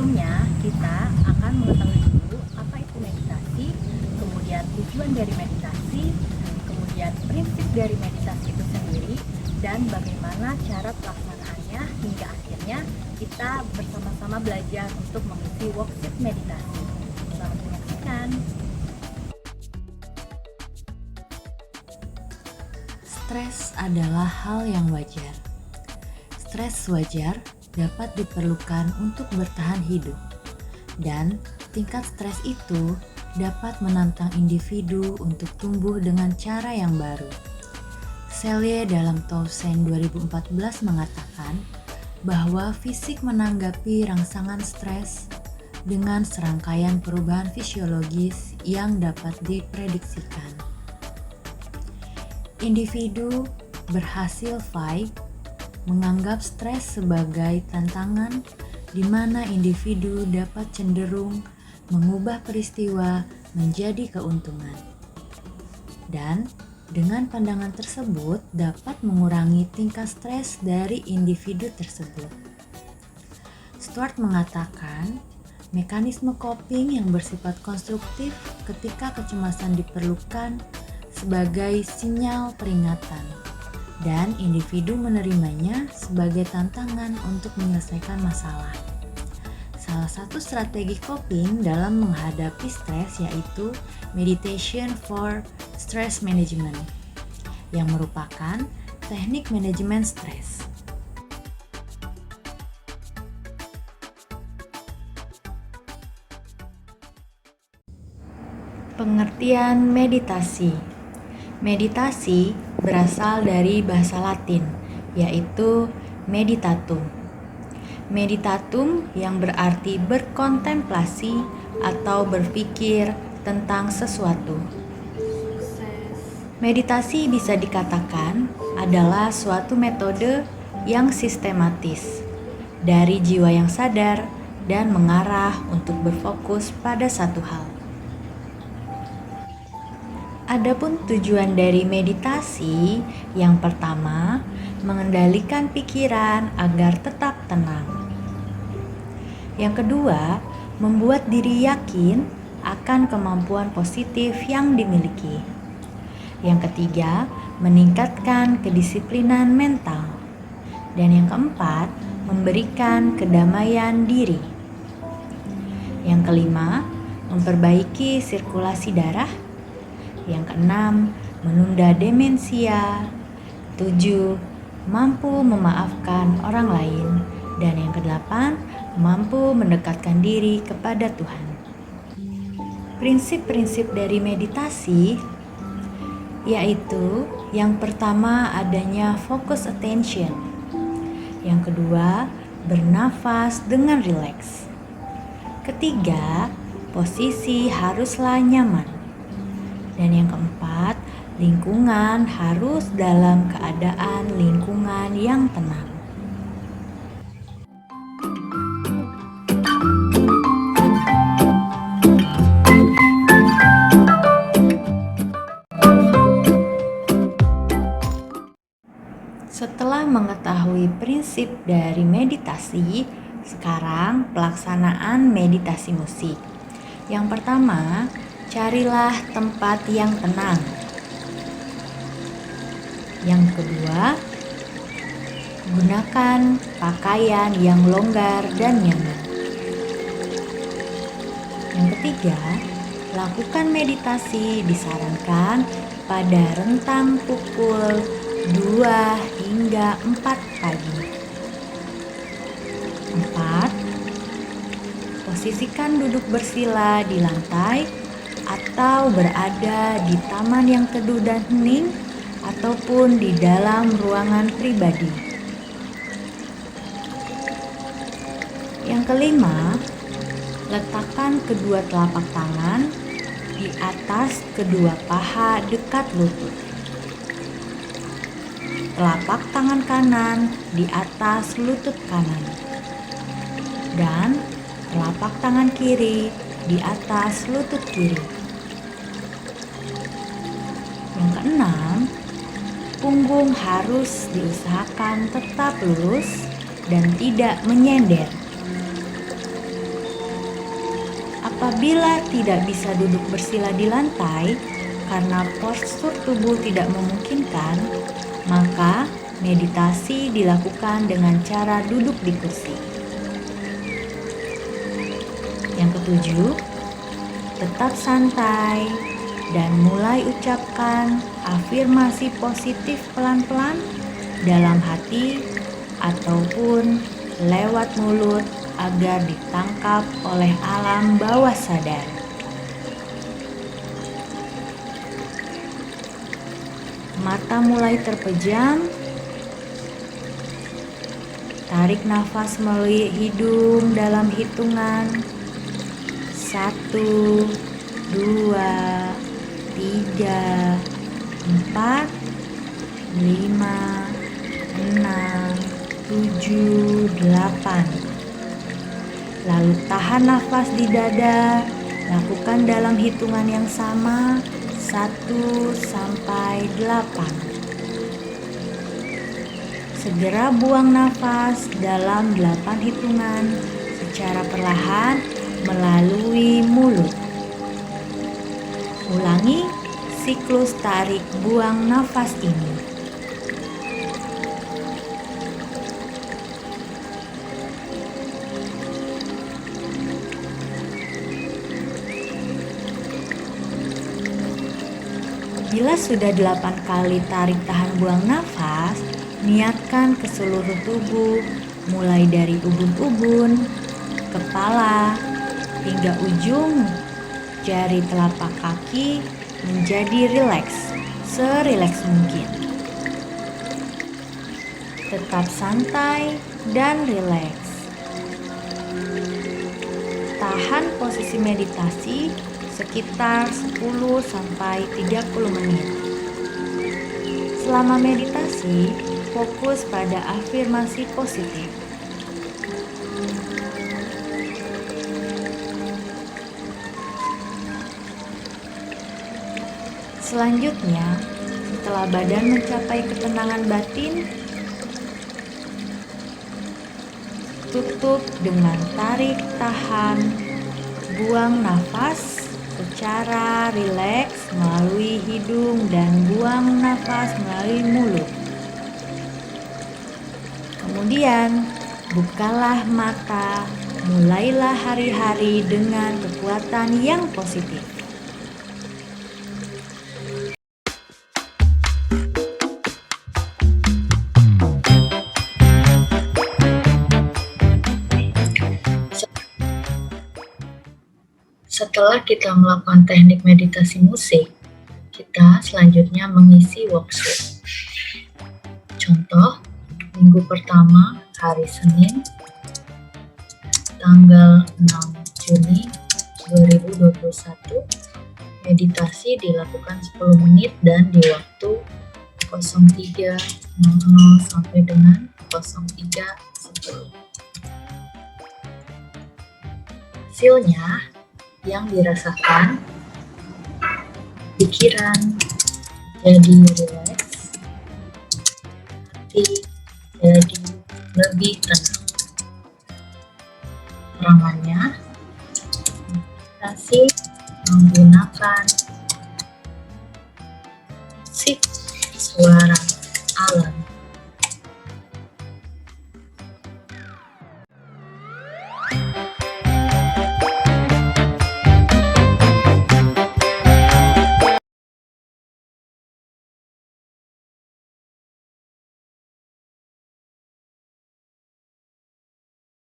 Sebelumnya, kita akan mengetahui dulu apa itu meditasi, kemudian tujuan dari meditasi, kemudian prinsip dari meditasi itu sendiri, dan bagaimana cara pelaksanaannya hingga akhirnya kita bersama-sama belajar untuk mengisi worksheet meditasi. Selamat menyaksikan. Stres adalah hal yang wajar. Stres wajar dapat diperlukan untuk bertahan hidup, dan tingkat stres itu dapat menantang individu untuk tumbuh dengan cara yang baru. Selye dalam Towson 2014 mengatakan bahwa fisik menanggapi rangsangan stres dengan serangkaian perubahan fisiologis yang dapat diprediksikan. Individu berhasil Veig menganggap stres sebagai tantangan di mana individu dapat cenderung mengubah peristiwa menjadi keuntungan. Dan dengan pandangan tersebut dapat mengurangi tingkat stres dari individu tersebut. Stuart mengatakan, mekanisme coping yang bersifat konstruktif ketika kecemasan diperlukan sebagai sinyal peringatan, dan individu menerimanya sebagai tantangan untuk menyelesaikan masalah. Salah satu strategi coping dalam menghadapi stres yaitu meditation for stress management, yang merupakan teknik manajemen stres. Pengertian meditasi. Meditasi berasal dari bahasa Latin, yaitu meditatum. Meditatum yang berarti berkontemplasi atau berpikir tentang sesuatu. Meditasi bisa dikatakan adalah suatu metode yang sistematis dari jiwa yang sadar dan mengarah untuk berfokus pada satu hal. Adapun tujuan dari meditasi, yang pertama, mengendalikan pikiran agar tetap tenang. Yang kedua, membuat diri yakin akan kemampuan positif yang dimiliki. Yang ketiga, meningkatkan kedisiplinan mental. Dan yang keempat, memberikan kedamaian diri. Yang kelima, memperbaiki sirkulasi darah. Yang keenam, menunda demensia. 7, mampu memaafkan orang lain. Dan yang kedelapan, mampu mendekatkan diri kepada Tuhan. Prinsip-prinsip dari meditasi yaitu yang pertama adanya focus attention. Yang kedua, bernafas dengan rileks. Ketiga, posisi haruslah nyaman. Dan yang keempat, lingkungan harus dalam keadaan lingkungan yang tenang. Setelah mengetahui prinsip dari meditasi, sekarang pelaksanaan meditasi musik. Yang pertama, carilah tempat yang tenang. Yang kedua, gunakan pakaian yang longgar dan nyaman. Yang ketiga, lakukan meditasi disarankan pada rentang pukul 2 hingga 4 pagi. 4. Posisikan duduk bersila di lantai atau berada di taman yang teduh dan hening ataupun di dalam ruangan pribadi. Yang kelima, letakkan kedua telapak tangan di atas kedua paha dekat lutut. Telapak tangan kanan di atas lutut kanan. Dan telapak tangan kiri di atas lutut kiri. Yang keenam, punggung harus diusahakan tetap lurus dan tidak menyender. Apabila tidak bisa duduk bersila di lantai karena postur tubuh tidak memungkinkan, maka meditasi dilakukan dengan cara duduk di kursi. Yang ketujuh, tetap santai dan mulai ucapkan afirmasi positif pelan-pelan dalam hati ataupun lewat mulut agar ditangkap oleh alam bawah sadar. Mata mulai terpejam. Tarik nafas melalui hidung dalam hitungan 1, 2, 3, 4, 5, 6, 7, 8. Lalu tahan nafas di dada, lakukan dalam hitungan yang sama 1 sampai 8. Segera buang nafas dalam 8 hitungan secara perlahan melalui mulut. Ulangi siklus tarik buang nafas ini. Bila sudah 8 kali tarik tahan buang nafas, niatkan ke seluruh tubuh, mulai dari ubun-ubun, kepala, hingga ujung jari telapak kaki menjadi rileks, serileks mungkin. Tetap santai dan rileks. Tahan posisi meditasi sekitar 10 sampai 30 menit. Selama meditasi, fokus pada afirmasi positif. Selanjutnya, setelah badan mencapai ketenangan batin, tutup dengan tarik, tahan, buang nafas secara rileks melalui hidung dan buang nafas melalui mulut. Kemudian, bukalah mata, mulailah hari-hari dengan kekuatan yang positif. Setelah kita melakukan teknik meditasi musik, kita selanjutnya mengisi worksheet. Contoh, minggu pertama hari Senin, tanggal 6 Juni 2021, meditasi dilakukan 10 menit dan di waktu 03.00 sampai dengan 03.10. Hasilnya yang dirasakan, pikiran jadi rileks, hati jadi lebih tenang. Perangannya, meditasi menggunakan musik, suara